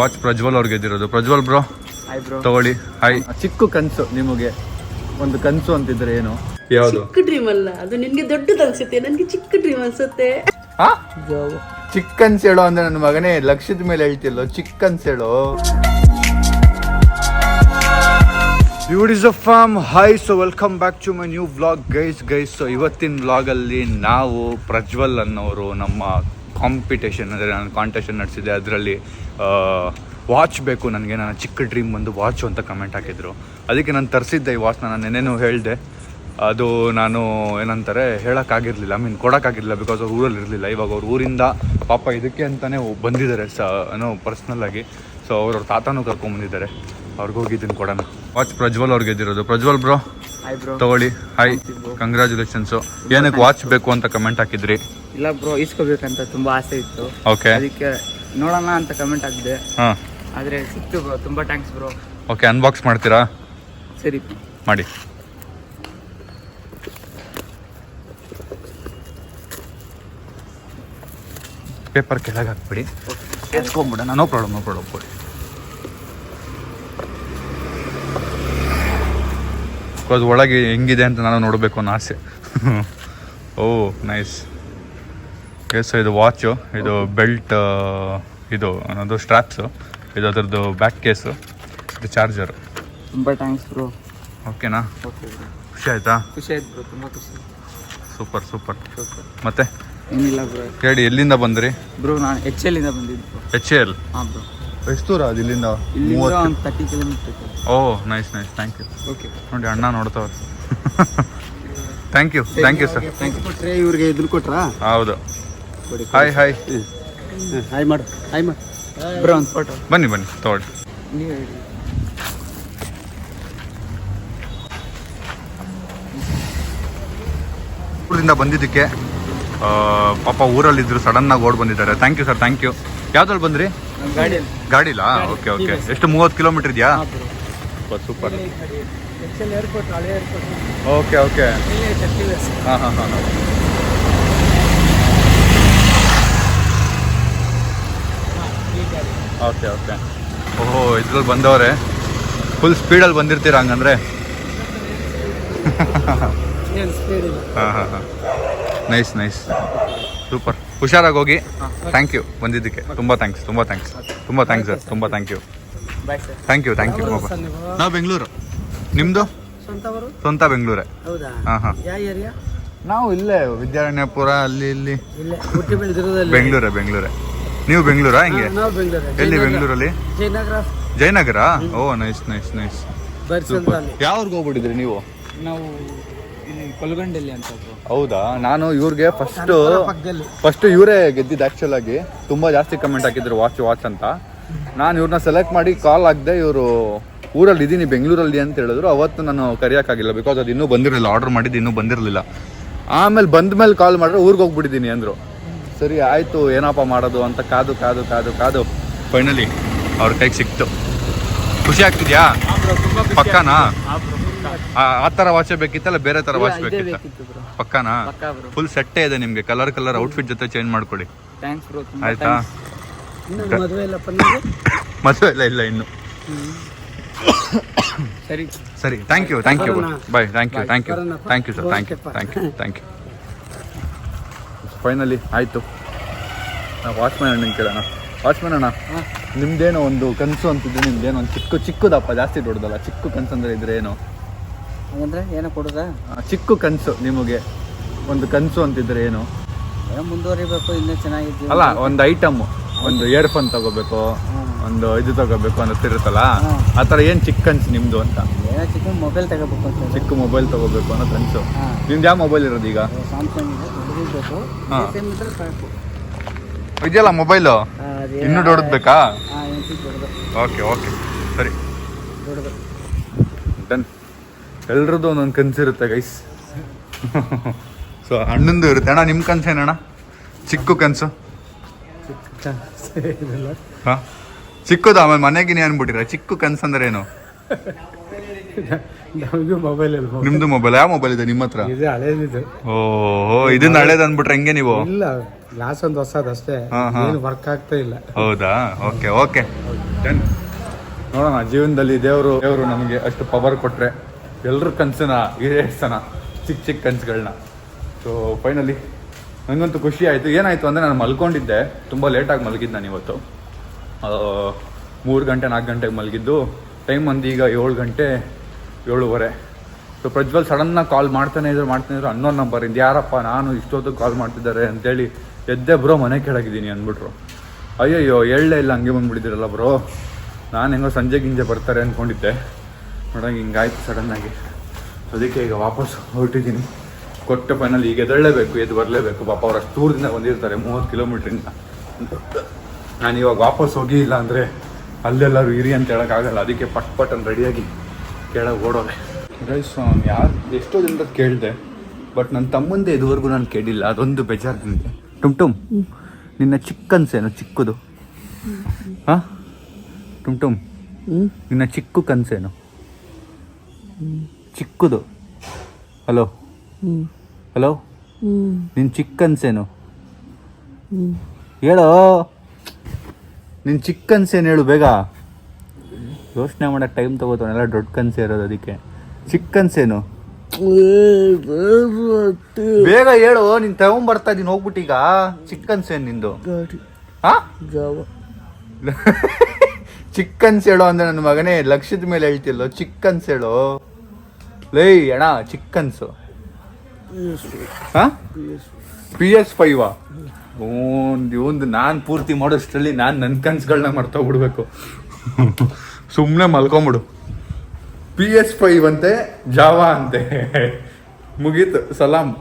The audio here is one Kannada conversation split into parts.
ವಾಚ್ ಪ್ರಜ್ವಲ್ ಅವ್ರಿಗೆ ಗೆದ್ದಿರೋದು. Prajwal bro hi bro. ತಗೊಳ್ಳಿ. ಹಾಯ್. ಚಿಕ್ಕ ಕನ್ಸು ನಿಮಗೆ, ಒಂದು ಕನ್ಸು ಅಂತಿದ್ರೆ ಏನು? ಯಾವುದು? ಚಿಕ್ಕ ಡ್ರೀಮ್ ಅಲ್ಲ ಅದು, ನಿನ್ಗೆ ದೊಡ್ಡದು ಅನ್ಸುತ್ತೆ, ನನ್ಗೆ ಚಿಕ್ಕ ಡ್ರೀಮ್ ಅನ್ಸುತ್ತೆ. ಚಿಕ್ಕ ಕನ್ಸು ಹೇಳೋ ಅಂದ್ರೆ ನನ್ನ ಮಗನೇ ಲಕ್ಷದ ಮೇಲೆ ಹೇಳ್ತಿಲ್ಲೋ, ಚಿಕ್ಕ ಕನ್ಸು ಹೇಳೋ. Is a form. Hi, so welcome back to my new vlog guys. So ಇವತ್ತಿನ ವ್ಲಾಗಲ್ಲಿ ನಾವು ಪ್ರಜ್ವಲ್ ಅನ್ನೋರು ನಮ್ಮ ಕಾಂಪಿಟೇಷನ್ ಅಂದರೆ ನಾನು ಕಾಂಟೆಸ್ಟ್ ನಡೆಸಿದೆ, ಅದರಲ್ಲಿ ವಾಚ್ ಬೇಕು ನನಗೆ, ನನ್ನ ಚಿಕ್ಕ ಡ್ರೀಮ್ ಬಂದು ವಾಚು ಅಂತ ಕಮೆಂಟ್ ಹಾಕಿದ್ರು. ಅದಕ್ಕೆ ನಾನು ತರಿಸಿದ್ದೆ ಈ ವಾಚ್ನ. ನಾನು ನೆನ್ನೆನೂ ಹೇಳಿದೆ, ಅದು ನಾನು ಏನಂತಾರೆ ಹೇಳೋಕ್ಕಾಗಿರಲಿಲ್ಲ, ಕೊಡೋಕ್ಕಾಗಿರಲಿಲ್ಲ, ಬಿಕಾಸ್ ಅವ್ರು ಊರಲ್ಲಿ ಇರಲಿಲ್ಲ. ಇವಾಗ ಅವ್ರ ಊರಿಂದ ಪಾಪ ಇದಕ್ಕೆ ಅಂತಲೇ ಬಂದಿದ್ದಾರೆ ಏನೋ ಪರ್ಸ್ನಲ್ಲಾಗಿ. ಸೊ ಅವ್ರ ತಾತನೂ ಕರ್ಕೊಂಡ್ಬಂದಿದ್ದಾರೆ, ಅವ್ರಿಗೋಗಿ ಇದನ್ನು ಕೊಡೋಣ. ವಾಚ್ ಪ್ರಜ್ವಲ್ ಅವ್ರಿಗೆ ಗೆದ್ದಿರೋದು. ಪ್ರಜ್ವಲ್ ಬ್ರೋ ತಗೊಳ್ಳಿ. ಹಾಯ್, ಕಂಗ್ರ್ಯಾಚುಲೇಷನ್ಸು. ಏನಕ್ಕೆ ವಾಚ್ ಬೇಕು ಅಂತ ಕಮೆಂಟ್ ಹಾಕಿದ್ರಿ? ಇಲ್ಲ ಬ್ರೋ, ಇಸ್ಕೋಬೇಕಂತ ತುಂಬಾ ಆಸೆ ಇತ್ತು. ಓಕೆ, ಅದಕ್ಕೆ ನೋಡೋಣ ಅಂತ ಕಮೆಂಟ್ ಹಾಕಿದೆ. ಹಾಂ, ಆದರೆ ಸಿಕ್ತು ಬ್ರೋ, ತುಂಬಾ ಥ್ಯಾಂಕ್ಸ್ ಬ್ರೋ. ಓಕೆ, ಅನ್ಬಾಕ್ಸ್ ಮಾಡ್ತೀರಾ? ಸರಿ ಮಾಡಿ. ಪೇಪರ್ ಕೆಳಗೆ ಹಾಕ್ಬಿಡಿ, ಎತ್ಕೊಂಡ್ಬಿಡೋಣ. ನೋ ಪ್ರಾಬ್ಲಮ್ ಕೊಡಿ. ಬಿಕಾಸ್ ಒಳಗೆ ಹೆಂಗಿದೆ ಅಂತ ನಾನು ನೋಡಬೇಕು ಅನ್ನೋ ಆಸೆ. ಓ ನೈಸ್. ಎಸ್, ಇದು ವಾಚು, ಇದು ಬೆಲ್ಟ್, ಇದು ಅನ್ನೋದು ಸ್ಟ್ರ್ಯಾಪ್ಸು, ಇದು ಅದರದ್ದು ಬ್ಯಾಕ್ ಕೇಸು, ಇದು ಚಾರ್ಜರು. ತುಂಬಾ ಥ್ಯಾಂಕ್ಸ್ ಬ್ರೋ. ಓಕೆನಾ? Okay bro. ಖುಷಿ ಆಯ್ತಾ? ಖುಷಿ ಆಯ್ತು ಬ್ರೋ, ತುಂಬ ಖುಷಿ. ಸೂಪರ್. ಮತ್ತೆ ಏನಿಲ್ಲ ಬ್ರೋ. ಹೇಳಿ, ಎಲ್ಲಿಂದ ಬಂದ್ರಿ? ಬ್ರೋ ನಾನು HL ಇಂದ ಬಂದಿದ್ದು ಬ್ರೋ. HL? ಹಾಂ ಬ್ರೋ. ಎಷ್ಟು ದೂರ ಅದು ಇಲ್ಲಿಂದ? ಇಲ್ಲಿಂದ ಒಂದು 30 kilometre. Oh nice, thank you. Okay ನೋಡಿ, ಅಣ್ಣ ನೋಡ್ತಾವ್ರೆ. Thank you sir. Thank you. ಕೊಟ್ಟರೆ ಇವ್ರಿಗೆ ಎದುರು ಕೊಟ್ರಾ? ಹೌದು. ಹಾಯ್ ಹಾಯ್ ಮಾಡು ಬ್ರೋ. ಒಂದು ಫೋಟೋ. ಬನ್ನಿ ತಗೊಳ್ಳಿ. ನೀವು ಹೇಳಿ. ಊರಿಂದ ಬಂದಿದ್ದಕ್ಕೆ ಪಾಪ ಊರಲ್ಲಿದ್ದರು, ಸಡನ್ನಾಗಿ ಓಡ್ ಬಂದಿದ್ದಾರೆ. Thank you sir, thank you. ಯಾವ್ದ್ರಲ್ಲಿ ಬಂದ್ರಿ? ಗಾಡಿಲಾ? ಓಕೆ. ಎಷ್ಟು, 30 ಕಿಲೋಮೀಟರ್ ಇದೆಯಾ? ಸೂಪರ್. ಓಕೆ. ಹಾಂ. ಓಕೆ. ಓಹೋ, ಇದ್ರಲ್ಲಿ ಬಂದವ್ರೆ. ಫುಲ್ ಸ್ಪೀಡಲ್ಲಿ ಬಂದಿರ್ತೀರ ಹಂಗಂದ್ರೆ? ಹಾಂ. ನೈಸ್. ಸೂಪರ್. ಹುಷಾರಾಗಿ ಹೋಗಿ. ಥ್ಯಾಂಕ್ ಯು ಬಂದಿದ್ದಕ್ಕೆ. ತುಂಬ ಥ್ಯಾಂಕ್ಸ್ ಸರ್. ತುಂಬ ಥ್ಯಾಂಕ್ ಯು. Thank you. ನಾವು ಬೆಂಗಳೂರು. ನಿಮ್ಮದು? ಸ್ವಂತ ಬೆಂಗಳೂರೇ. ಹಾಂ. ನಾವು ಇಲ್ಲೇ ವಿದ್ಯಾರಣ್ಯಪುರ, ಅಲ್ಲಿ ಬೆಂಗಳೂರೇ. ನೀವು ಬೆಂಗಳೂರಾ? ಹೆಂಗೆ? ಎಲ್ಲಿ ಬೆಂಗಳೂರಲ್ಲಿ? ಜಯನಗರ. ಓ ನೈಸ್. ಯಾವ್ರಿಗೆ ಹೋಗ್ಬಿಟ್ಟಿದ್ರಿ ನೀವು? ನಾವು ಕೊಲ್ಗಂಡಲ್ಲಿ ಅಂತ. ಹೌದಾ? ನಾನು ಇವ್ರಿಗೆ ಫಸ್ಟ್ ಇವರೇ ಗೆದ್ದಿದ್ದು. ಆ್ಯಕ್ಚುಲ್ ಆಗಿ ತುಂಬ ಜಾಸ್ತಿ ಕಮೆಂಟ್ ಹಾಕಿದ್ರು ವಾಚ್ ಅಂತ. ನಾನು ಇವ್ರನ್ನ ಸೆಲೆಕ್ಟ್ ಮಾಡಿ ಕಾಲ್ ಹಾಕಿದೆ. ಇವರು ಊರಲ್ಲಿ ಇದ್ದೀನಿ, ಬೆಂಗಳೂರಲ್ಲಿ ಅಂತ ಹೇಳಿದ್ರು. ಅವತ್ತು ನಾನು ಕರೆಯೋಕ್ಕಾಗಿಲ್ಲ, ಬಿಕಾಸ್ ಅದು ಇನ್ನೂ ಬಂದಿರಲಿಲ್ಲ. ಆರ್ಡರ್ ಮಾಡಿದ್ದು ಇನ್ನೂ ಬಂದಿರಲಿಲ್ಲ. ಆಮೇಲೆ ಬಂದ್ಮೇಲೆ ಕಾಲ್ ಮಾಡಿದ್ರೆ ಊರಿಗೆ ಹೋಗ್ಬಿಟ್ಟಿದ್ದೀನಿ ಅಂದರು. ಸರಿ ಆಯಿತು, ಏನಪ್ಪ ಮಾಡೋದು ಅಂತ ಕಾದು ಫೈನಲಿ ಅವ್ರ ಕೈಗೆ ಸಿಕ್ತು. ಖುಷಿ ಆಗ್ತಿದ್ಯಾ? ಪಕ್ಕಾನಾ? ಆ ಥರ ವಾಚೇ ಬೇಕಿತ್ತಲ್ಲ, ಬೇರೆ ಥರ ವಾಚ್ ಬೇಕಿತ್ತ? ಪಕ್ಕಾನಾ? ಫುಲ್ ಸೆಟ್ಟೇ ಇದೆ ನಿಮಗೆ. ಕಲರ್ ಔಟ್ಫಿಟ್ ಜೊತೆ ಚೇಂಜ್ ಮಾಡ್ಕೊಡಿ. ಆಯ್ತಾ? ಮದುವೆ ಇಲ್ಲ ಇನ್ನು. ಸರಿ. Thank you. Bye. Thank you sir. Thank you. Finally ಆಯಿತು. ನಾವು ವಾಚ್ಮ್ಯಾನ್ ಅಣ್ಣನ ಕೇಳೋಣ. ವಾಚ್ಮ್ಯಾನ್ ಅಣ್ಣ, ನಿಮ್ದೇನೋ ಒಂದು ಕನಸು ಅಂತಿದ್ರೆ, ನಿಮ್ದೇನೋ ಒಂದು ಚಿಕ್ಕದಪ್ಪ, ಜಾಸ್ತಿ ದೊಡ್ಡದಲ್ಲ, ಚಿಕ್ಕ ಕನಸು ಅಂದರೆ ಇದ್ರೆ ಏನು? ಅಂದರೆ ಏನೋ ಕೊಡೋದಾ? ಚಿಕ್ಕ ಕನಸು, ನಿಮಗೆ ಒಂದು ಕನಸು ಅಂತಿದ್ರೆ ಏನು? ಮುಂದುವರಿಬೇಕು, ಇನ್ನೂ ಚೆನ್ನಾಗಿತ್ತು. ಅಲ್ಲ, ಒಂದು ಐಟಮ್, ಒಂದು ಇಯರ್ಫೋನ್ ತಗೋಬೇಕು, ಒಂದು ಇದು ತಗೋಬೇಕು ಅನ್ನೋತಿರುತ್ತಲ್ಲ, ಆ ಥರ ಏನು ಚಿಕ್ಕ ಕನಸು ನಿಮ್ಮದು ಅಂತ? ಚಿಕ್ಕ ಮೊಬೈಲ್ ತಗೋಬೇಕು ಅಂತ. ಚಿಕ್ಕ ಮೊಬೈಲ್ ತಗೋಬೇಕು ಅನ್ನೋ ಕನಸು. ನಿಮ್ದು ಯಾವ ಮೊಬೈಲ್ ಇರೋದು ಈಗ? ಸ್ಯಾಮ್ಸಂಗ್ ಇದೆಯಲ್ಲ ಮೊಬೈಲು, ಇನ್ನೂ ದೊಡ್ಡದು ಬೇಕಾ? ಓಕೆ. ಸರಿ, ಡನ್. ಎಲ್ರದ್ದು ಒಂದೊಂದು ಕನಸಿರುತ್ತೆ ಗೈಸ್. ಸೊ ಅಣ್ಣಂದು ಇರುತ್ತೆ. ಅಣ್ಣ, ನಿಮ್ಮ ಕನಸು ಏನಣ್ಣ? ಚಿಕ್ಕ ಕನಸು? ಹಾಂ, ಚಿಕ್ಕದು. ಆಮೇಲೆ ಮನೆಗಿನೇ ಅನ್ಬಿಟ್ಟಿರ. ಚಿಕ್ಕ ಕನಸು ಅಂದ್ರೆ ಏನು? ನಮಗೂ ಮೊಬೈಲ್ ಇಲ್ಲ. ನಿಮ್ದು ಮೊಬೈಲ್ ಯಾವ ಮೊಬೈಲ್ ಇದೆ ನಿಮ್ಮ ಹತ್ರ? ಇದು ಹಳೇದಿದು. ಓಹೋ, ಇದನ್ನ ಹಳೇದು ಅಂದ್ಬಿಟ್ರೆ ಹೆಂಗೆ ನೀವು? ಇಲ್ಲ, ಗ್ಲಾಸ್ ಒಂದು ಹೊಸದಷ್ಟೇ, ಏನು ವರ್ಕ್ ಆಗ್ತಾ ಇಲ್ಲ. ಹೌದಾ? ಓಕೆ ಓಕೆ, ನೋಡೋಣ. ಜೀವನದಲ್ಲಿ ದೇವರು ನಮಗೆ ಅಷ್ಟು ಪವರ್ ಕೊಟ್ರೆ ಎಲ್ಲರ ಕನಸನ್ನ ಈಡೇರಿಸೋಣ, ಚಿಕ್ಕ ಚಿಕ್ಕ ಕನಸುಗಳನ್ನ. ಸೊ ಫೈನಲಿ ನನಗಂತೂ ಖುಷಿ ಆಯಿತು. ಏನಾಯಿತು ಅಂದರೆ ನಾನು ಮಲ್ಕೊಂಡಿದ್ದೆ, ತುಂಬ ಲೇಟಾಗಿ ಮಲಗಿದ್ದು ನಾನು ಇವತ್ತು. 3 ಗಂಟೆ 4 ಗಂಟೆಗೆ ಮಲಗಿದ್ದು. ಟೈಮ್ ಒಂದು ಈಗ 7 ಗಂಟೆ 7:15. ಸೊ ಪ್ರಜ್ವಲ್ ಸಡನ್ನಾಗಿ ಕಾಲ್ ಮಾಡ್ತಾನೆ ಇದ್ರು ಅನ್ನೋ ನಂಬರಿಂದ. ಯಾರಪ್ಪ ನಾನು ಇಷ್ಟೊತ್ತು ಕಾಲ್ ಮಾಡ್ತಿದ್ದಾರೆ ಅಂತೇಳಿ ಎದ್ದೆ. ಬ್ರೋ ಮನೆ ಕೆಳಗಿದ್ದೀನಿ ಅಂದ್ಬಿಟ್ರು. ಅಯ್ಯಯ್ಯೋ ಹೇಳಲೇ ಇಲ್ಲ, ಹಂಗೆ ಬಂದುಬಿಟ್ಟಿದ್ದೀರಲ್ಲ ಬ್ರೋ. ನಾನು ಹೆಂಗೋ ಸಂಜೆ ಗಿಂಜೆ ಬರ್ತಾರೆ ಅಂದ್ಕೊಂಡಿದ್ದೆ. ನೋಡೋಂಗೆ ಹಿಂಗಾಯ್ತು ಸಡನ್ನಾಗಿ. ಅದಕ್ಕೆ ಈಗ ವಾಪಸ್ ಹೊರಟಿದ್ದೀನಿ. ಕೊಟ್ಟ ಫೈನಲ್ ಈಗ ಎದ್ದು ಬರಲೇಬೇಕು. ಪಾಪ ಅವ್ರು ಅಷ್ಟು ದೂರದಿಂದ ಬಂದಿರ್ತಾರೆ, 30 ಕಿಲೋಮೀಟ್ರಿಂದ. ನಾನು ಇವಾಗ ವಾಪಸ್ ಹೋಗಿ ಇಲ್ಲ ಅಂದರೆ ಅಲ್ಲೆಲ್ಲರೂ ಇರಿ ಅಂತ ಹೇಳೋಕ್ಕಾಗಲ್ಲ. ಅದಕ್ಕೆ ಪಟ್ ಅಂತ ರೆಡಿಯಾಗಿ ಕೆಳಗೆ ಓಡೋದೆ. ಗೈಸ್, ಯಾರು ಎಷ್ಟೋ ಜನರ ಕೇಳಿದೆ, ಬಟ್ ನನ್ನ ತಮ್ಮಂದೇ ಇದುವರೆಗೂ ನಾನು ಕೇಳಿಲ್ಲ. ಅದೊಂದು ಬೇಜಾರು ನನಗೆ. ಟುಮ್ ನಿನ್ನ ಚಿಕ್ಕನ್ಸೇನು ಚಿಕ್ಕದು? ಹಾಂ ಟುಮ್ ನಿನ್ನ ಚಿಕ್ಕ ಕನಸೇನು? ಚಿಕ್ಕದು. ಹಲೋ ನಿನ್ನ ಚಿಕ್ಕ ಕನಸೇನು ಹೇಳೋ? ನಿನ್ನ ಚಿಕ್ಕ ಕನಸೇನು ಹೇಳು ಬೇಗ. ಯೋಚನೆ ಮಾಡೋಕ್ಕೆ ಟೈಮ್ ತಗೋತಾನೆ, ಎಲ್ಲ ದೊಡ್ಡ ಕನಸೇ ಇರೋದು. ಅದಕ್ಕೆ ಚಿಕ್ಕ ಕನಸೇನು ಬೇಗ ಹೇಳು. ನೀನು ತಗೊಂಬರ್ತಾ ಇದ್ದೀನಿ ಹೋಗ್ಬಿಟ್ಟು. ಈಗ ಚಿಕ್ಕ ಕನಸೇನು ನಿಂದು? ಹಾಂ ಚಿಕ್ಕ ಕನಸು ಹೇಳೋ ಅಂದರೆ ನನ್ನ ಮಗನೇ ಲಕ್ಷದ ಮೇಲೆ ಹೇಳ್ತಿಲ್ಲೋ. ಚಿಕ್ಕ ಕನಸು ಹೇಳು ಲೈ ಅಣ್ಣ. ಚಿಕ್ಕ ಕನಸು ಹಾಂ PS5 ಒಂದು ನಾನು ಪೂರ್ತಿ ಮಾಡೋಷ್ಟರಲ್ಲಿ ನಾನು ನನ್ನ ಕನಸುಗಳನ್ನ ಮರ್ತೋಗ್ಬಿಡ್ಬೇಕು. ಸುಮ್ಮನೆ ಮಲ್ಕೊಂಬಿಡು. PS5 ಅಂತೆ, ಜಾವಾ ಅಂತೆ, ಮುಗೀತು, ಸಲಾಮ್.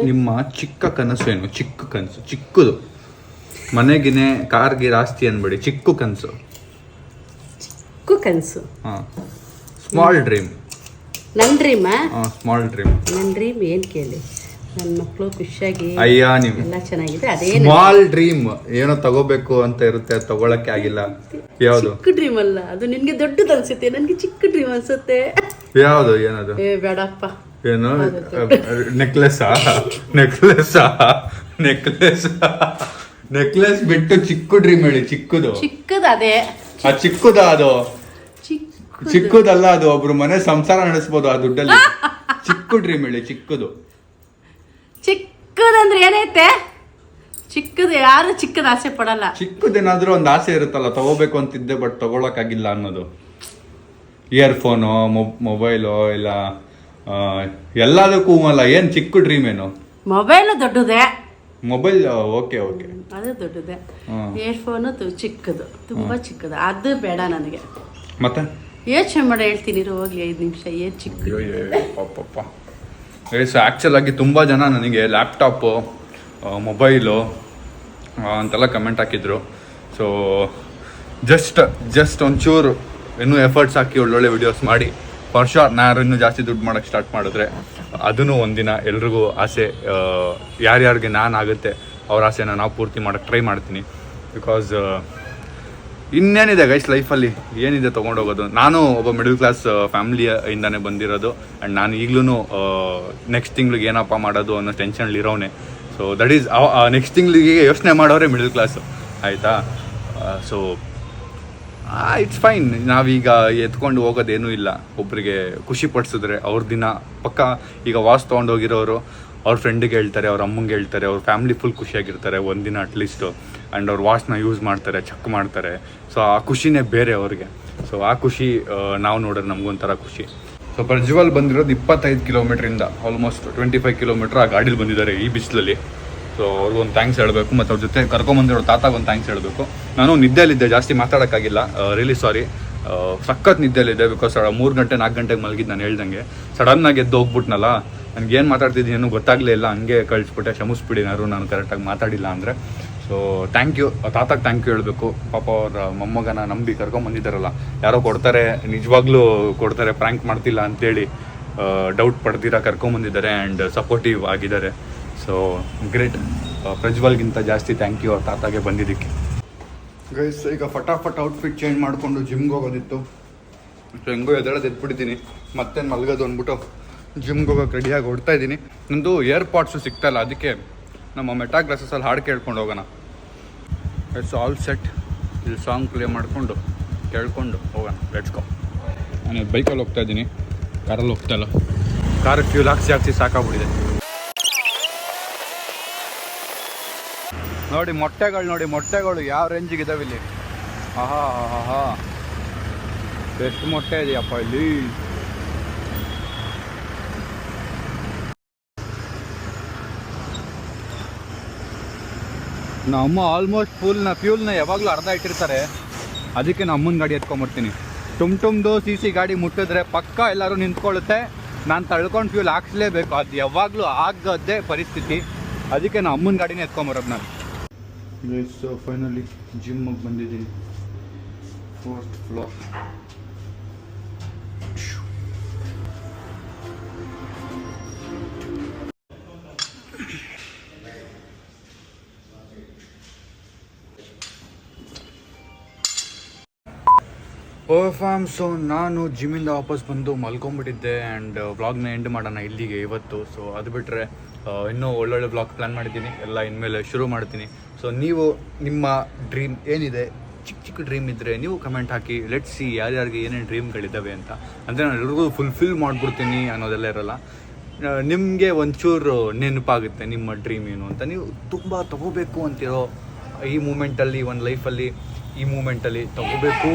ನಿಮ್ಮ ಚಿಕ್ಕ ಕನಸೇನು? ಚಿಕ್ಕ ಕನಸು ಚಿಕ್ಕದು. ಮನೆಗಿನೇ ಕಾರ್ಗೆ ಆಸ್ತಿ ಅನ್ಬೇಡಿ, ಚಿಕ್ಕ ಕನಸು. ಚಿಕ್ಕ ಕನಸು. ಹಾಂ, ಸ್ಮಾಲ್ ಡ್ರೀಮ್. ನನ್ನ ಡ್ರೀಮಾ? Small dream. ನನ್ನ ಡ್ರೀಮ್ ಏನು ಕೇಳಿ, ನನ್ನ ಮಕ್ಕಳು ಖುಷಿಯಾಗಿ ಎಲ್ಲ ಚೆನ್ನಾಗಿದೆ. ಅದೇ ಸ್ಮಾಲ್ ಡ್ರೀಮ್. ಏನೋ ತಗೋಬೇಕು ಅಂತ ಇರುತ್ತೆ, ತಗೊಳಕ್ಕೆ ಆಗಿಲ್ಲ. ಯಾವುದು? ಚಿಕ್ಕ ಡ್ರೀಮ್ ಅಲ್ಲ ಅದು, ನಿನ್ಗೆ ದೊಡ್ಡದು ಅನ್ಸುತ್ತೆ, ನನ್ಗೆ ಚಿಕ್ಕ ಡ್ರೀಮ್ ಅನ್ಸುತ್ತೆ. ಯಾವುದು? ಏನದು? ಬೇಡಪ್ಪ. ಏನು? ನೆಕ್ಲೆಸ್ಸಾ? ನೆಕ್ಲೆಸ್ ಬಿಟ್ಟು ಚಿಕ್ಕ ಡ್ರೀಮ್ ಹೇಳಿ. ಚಿಕ್ಕದು ಅದೇ ಚಿಕ್ಕದ. ಅದು ಚಿಕ್ಕದಲ್ಲ, ಅದು ಒಬ್ರು ಮನೆ ಸಂಸಾರ ನಡೆಸ್ಬೋದು ಆ ದುಡ್ಡಲ್ಲಿ. ಚಿಕ್ಕ ಡ್ರೀಮ್ ಹೇಳಿ. ಚಿಕ್ಕದಂದ್ರೆ ಏನೈತೆ? ಚಿಕ್ಕದು ಯಾರು ಚಿಕ್ಕದ ಆಸೆ ಪಡಲ್ಲ. ಚಿಕ್ಕದೇನಾದ್ರೂ ಒಂದು ಆಸೆ ಇರುತ್ತಲ್ಲ, ತಗೋಬೇಕು ಅಂತಿದ್ದೆ ಬಟ್ ತಗೊಳಕ್ಕಾಗಿಲ್ಲ ಅನ್ನೋದು. ಇಯರ್ಫೋನು, ಮೊಬೈಲು, ಇಲ್ಲ ಎಲ್ಲದಕ್ಕೂ ಅಲ್ಲ. ಏನ್ ಚಿಕ್ಕ ಡ್ರೀಮ್ ಏನು? ಮೊಬೈಲ್ ದೊಡ್ಡದೇ. ಮೊಬೈಲ್ ಓಕೆ ಅದು ದೊಡ್ಡದೇ. ಇಯರ್ಫೋನು ಚಿಕ್ಕದು, ತುಂಬಾ ಚಿಕ್ಕದು. ಅದು ಬೇಡ ನನಗೆ. ಮತ್ತೆ ಯೋಚನೆ ಮಾಡಿ ಹೇಳ್ತೀನಿ ಹೋಗ್ಲಿ 5 ನಿಮಿಷ. ಏನ್ ಚಿಕ್ಕ ಆ್ಯಕ್ಚುಲ್ ಆಗಿ ತುಂಬ ಜನ ನನಗೆ ಲ್ಯಾಪ್ಟಾಪು, ಮೊಬೈಲು ಅಂತೆಲ್ಲ ಕಮೆಂಟ್ ಹಾಕಿದ್ರು. ಸೊ ಜಸ್ಟ್ ಒಂಚೂರು ಇನ್ನೂ ಎಫರ್ಟ್ಸ್ ಹಾಕಿ ಒಳ್ಳೊಳ್ಳೆ ವಿಡಿಯೋಸ್ ಮಾಡಿ ಫಾರ್ ಶೋರ್ ನಾನು ಇನ್ನೂ ಜಾಸ್ತಿ ದುಡ್ಡು ಮಾಡೋಕ್ಕೆ ಸ್ಟಾರ್ಟ್ ಮಾಡಿದ್ರೆ ಅದೂ ಒಂದಿನ ಎಲ್ರಿಗೂ ಆಸೆ, ಯಾರ್ಯಾರಿಗೆ ನಾನು ಆಗುತ್ತೆ ಅವ್ರ ಆಸೆನ ನಾವು ಪೂರ್ತಿ ಮಾಡೋಕ್ಕೆ ಟ್ರೈ ಮಾಡ್ತೀನಿ. ಬಿಕಾಸ್ ಇನ್ನೇನಿದೆ ಗೈಸ್ ಲೈಫಲ್ಲಿ, ಏನಿದೆ ತೊಗೊಂಡೋಗೋದು. ನಾನು ಒಬ್ಬ ಮಿಡಲ್ ಕ್ಲಾಸ್ ಫ್ಯಾಮಿಲಿಯಿಂದನೇ ಬಂದಿರೋದು. ಆ್ಯಂಡ್ ನಾನು ಈಗಲೂ ನೆಕ್ಸ್ಟ್ ತಿಂಗ್ಳಿಗೆ ಏನಪ್ಪ ಮಾಡೋದು ಅನ್ನೋ ಟೆನ್ಷನ್ಲಿರೋನೆ. ಸೊ ದಟ್ ಈಸ್ ನೆಕ್ಸ್ಟ್ ತಿಂಗ್ಳಿಗೆ ಯೋಚನೆ ಮಾಡೋರೆ ಮಿಡಲ್ ಕ್ಲಾಸು, ಆಯಿತಾ? So it's fine. ನಾವೀಗ ಎತ್ಕೊಂಡು ಹೋಗೋದೇನೂ ಇಲ್ಲ. ಒಬ್ಬರಿಗೆ ಖುಷಿ ಪಡಿಸಿದ್ರೆ ಅವ್ರ ದಿನ ಪಕ್ಕ. ಈಗ ವಾಚ್ ತೊಗೊಂಡೋಗಿರೋರು ಅವ್ರ ಫ್ರೆಂಡಿಗೆ ಹೇಳ್ತಾರೆ, ಅವ್ರ ಅಮ್ಮಂಗೆ ಹೇಳ್ತಾರೆ, ಅವ್ರ ಫ್ಯಾಮಿಲಿ ಫುಲ್ ಖುಷಿಯಾಗಿರ್ತಾರೆ ಒಂದಿನ ಅಟ್ಲೀಸ್ಟು. ಆ್ಯಂಡ್ ಅವ್ರು ವಾಚ್ನ ಯೂಸ್ ಮಾಡ್ತಾರೆ, ಚೆಕ್ ಮಾಡ್ತಾರೆ. ಸೊ ಆ ಖುಷಿನೇ ಬೇರೆ ಅವ್ರಿಗೆ. ಸೊ ಆ ಖುಷಿ ನಾವು ನೋಡಿದ್ರೆ ನಮಗೊಂಥರ ಖುಷಿ. ಸೊ ಪ್ರಜ್ವಲ್ ಬಂದಿರೋದು 25 ಕಿಲೋಮೀಟ್ರಿಂದ ಆಲ್ಮೋಸ್ಟ್ 25 ಕಿಲೋಮೀಟ್ರ್ ಆ ಗಾಡೀಲಿ ಬಂದಿದ್ದಾರೆ ಈ ಬಿಸಿಲಲ್ಲಿ. ಸೊ ಅವ್ರಿಗೊಂದು ಥ್ಯಾಂಕ್ಸ್ ಹೇಳಬೇಕು, ಮತ್ತು ಅವ್ರ ಜೊತೆ ಕರ್ಕೊಂಬಂದಿರೋ ತಾತಾಗೊಂದು ಥ್ಯಾಂಕ್ಸ್ ಹೇಳಬೇಕು. ನಾನು ನಿದ್ದೆಯಲ್ಲಿದ್ದೆ, ಜಾಸ್ತಿ ಮಾತಾಡೋಕ್ಕಾಗಿಲ್ಲ, ರಿಯಲಿ ಸಾರಿ. ಸಖತ್ ನಿದ್ದೆಯಲ್ಲಿದ್ದೆ. ಬಿಕಾಸ್ 3 ಗಂಟೆ 4 ಗಂಟೆಗೆ ಮಲಗಿದ್ದು ನಾನು ಹೇಳ್ದಂಗೆ. ಸಡನ್ನಾಗಿ ಎದ್ದು ಹೋಗ್ಬಿಟ್ನಲ್ಲ, ನನಗೇನು ಮಾತಾಡ್ತಿದ್ದೀನಿ ಏನೂ ಗೊತ್ತಾಗಲೇ ಇಲ್ಲ. ಹಂಗೆ ಕಳಿಸ್ಬಿಟ್ಟೆ, ಕ್ಷಮಿಸ್ಬಿಡಿ ನಾನು ಕರೆಕ್ಟಾಗಿ ಮಾತಾಡಿಲ್ಲ ಅಂದರೆ. ಸೊ ಥ್ಯಾಂಕ್ ಯು, ತಾತಾಗೆ ಥ್ಯಾಂಕ್ ಯು ಹೇಳಬೇಕು. ಪಾಪ ಅವ್ರ ಮೊಮ್ಮಗನ ನಂಬಿ ಕರ್ಕೊಂಬಂದಿದ್ದಾರಲ್ಲ, ಯಾರೋ ಕೊಡ್ತಾರೆ, ನಿಜವಾಗ್ಲೂ ಕೊಡ್ತಾರೆ, ಪ್ರ್ಯಾಂಕ್ ಮಾಡ್ತಿಲ್ಲ ಅಂತೇಳಿ ಡೌಟ್ ಪಡ್ದಿರ ಕರ್ಕೊಂಬಂದಿದ್ದಾರೆ. ಆ್ಯಂಡ್ ಸಪೋರ್ಟಿವ್ ಆಗಿದ್ದಾರೆ. So great. ಪ್ರಜ್ವಲ್ಗಿಂತ ಜಾಸ್ತಿ ಥ್ಯಾಂಕ್ ಯು ಅವ್ರ ತಾತಾಗೆ ಬಂದಿದ್ದಕ್ಕೆ. ಗೈಸ್ ಈಗ ಫಟಾಫಟ್ ಔಟ್ಫಿಟ್ ಚೇಂಜ್ ಮಾಡಿಕೊಂಡು ಜಿಮ್ಗೆ ಹೋಗೋದಿತ್ತು. ಸೊ ಹೆಂಗೋ ಎದ್ದೇಳೋದು ಎದ್ಬಿಟ್ಟಿದ್ದೀನಿ, ಮತ್ತೇನು ಮಲ್ಗೋದು ಅಂದ್ಬಿಟ್ಟು ಜಿಮ್ಗೆ ಹೋಗೋಕೆ ರೆಡಿಯಾಗಿ ಹೊಡ್ತಾ ಇದ್ದೀನಿ. ನಂದು ಏರ್ಪಾಡ್ಸು ಸಿಗ್ತಾಯಿಲ್ಲ, ಅದಕ್ಕೆ ನಮ್ಮ ಮೆಟಾ ಕ್ಲಾಸಸಲ್ಲಿ ಹಾಡು ಕೇಳ್ಕೊಂಡು ಹೋಗೋಣ. It's all set. ಇಲ್ಲಿ ಸಾಂಗ್ ಪ್ಲೇ ಮಾಡಿಕೊಂಡು ಕೇಳ್ಕೊಂಡು ಹೋಗೋಣ. Let's go. ನಾನು ಬೈಕಲ್ಲಿ ಹೋಗ್ತಾ ಇದ್ದೀನಿ, ಕಾರಲ್ಲಿ ಹೋಗ್ತಾ ಇಲ್ಲ. ಕಾರಿಗೆ ಫ್ಯೂಲ್ ಹಾಕ್ಸಿ ಸಾಕಾಗ್ಬಿಟ್ಟಿದೆ. ನೋಡಿ ಮೊಟ್ಟೆಗಳು ಯಾವ ರೇಂಜಿಗೆ ಇದಾವೆ ಇಲ್ಲಿ. ಆಹಾ ಎಷ್ಟು ಮೊಟ್ಟೆ ಇದೆಯಪ್ಪ ಇಲ್ಲಿ. ನಮ್ಮ ಆಲ್ಮೋಸ್ಟ್ ಫ್ಯೂಲ್ನ ಯಾವಾಗಲೂ ಅರ್ಧ ಇಟ್ಟಿರ್ತಾರೆ, ಅದಕ್ಕೆ ನಮ್ಮ ಅಮ್ಮನ ಗಾಡಿ ಎತ್ಕೊಂಡ್ಬರ್ತೀನಿ. ಟುಮ್ದು CC ಗಾಡಿ ಮುಟ್ಟಿದ್ರೆ ಪಕ್ಕ ಎಲ್ಲರೂ ನಿಂತ್ಕೊಳ್ಳುತ್ತೆ, ನಾನು ತಳ್ಕೊಂಡು ಫ್ಯೂಲ್ ಹಾಕ್ಸ್ಲೇಬೇಕು. ಅದು ಯಾವಾಗಲೂ ಆಗದ್ದೇ ಪರಿಸ್ಥಿತಿ, ಅದಕ್ಕೆ ನಾನು ಅಮ್ಮನ ಗಾಡಿನೇ ಎತ್ಕೊಂಬರೋದು ನಾನು. ಸೊ ಫೈನಲಿ ಜಿಮ್ಮಿಗೆ ಬಂದಿದ್ದೀನಿ, 4th ಫ್ಲೋರ್. ಸೊ ನಾನು ಜಿಮ್ಮಿಂದ ವಾಪಸ್ ಬಂದು ಮಲ್ಕೊಂಡ್ಬಿಟ್ಟಿದ್ದೆ ಆ್ಯಂಡ್ ವ್ಲಾಗ್ನ ಎಂಡ್ ಮಾಡೋಣ ಇಲ್ಲಿಗೆ ಇವತ್ತು. ಸೊ ಅದು ಬಿಟ್ಟರೆ ಇನ್ನೂ ಒಳ್ಳೊಳ್ಳೆ ವ್ಲಾಗ್ ಪ್ಲ್ಯಾನ್ ಮಾಡಿದ್ದೀನಿ, ಎಲ್ಲ ಇನ್ಮೇಲೆ ಶುರು ಮಾಡ್ತೀನಿ. ಸೊ ನೀವು ನಿಮ್ಮ ಡ್ರೀಮ್ ಏನಿದೆ, ಚಿಕ್ಕ ಡ್ರೀಮ್ ಇದ್ದರೆ ನೀವು ಕಮೆಂಟ್ ಹಾಕಿ. ಲೆಟ್ಸ್ ಸಿ ಯಾರ್ಯಾರಿಗೆ ಏನೇನು ಡ್ರೀಮ್ಗಳಿದ್ದಾವೆ ಅಂತ. ಅಂದರೆ ನಾನು ಎಲ್ರಿಗೂ ಫುಲ್ಫಿಲ್ ಮಾಡಿಬಿಡ್ತೀನಿ ಅನ್ನೋದೆಲ್ಲ ಇರೋಲ್ಲ. ನಿಮಗೆ ಒಂಚೂರು ನೆನಪಾಗುತ್ತೆ ನಿಮ್ಮ ಡ್ರೀಮ್ ಏನು ಅಂತ. ನೀವು ತುಂಬ ತೊಗೋಬೇಕು ಅಂತಿರೋ ಈ ಮೂಮೆಂಟಲ್ಲಿ, ಒಂದು ಲೈಫಲ್ಲಿ ಈ ಮೂಮೆಂಟಲ್ಲಿ ತೊಗೋಬೇಕು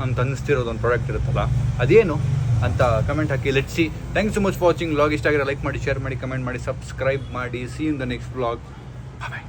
ಅಂತ ಅನ್ನಿಸ್ತಿರೋದು ಒಂದು ಪ್ರಾಡಕ್ಟ್ ಇರುತ್ತಲ್ಲ, ಅದೇನು ಅಂತ comment hockey. Let's see. Thanks so much for watching. Vlog ಇಷ್ಟ ಆಗಿರೋ ಲೈಕ್ ಮಾಡಿ, ಶೇರ್ ಮಾಡಿ, ಕಮೆಂಟ್ ಮಾಡಿ, ಸಬ್ಸ್ಕ್ರೈಬ್ ಮಾಡಿ. See in the next vlog. Bye.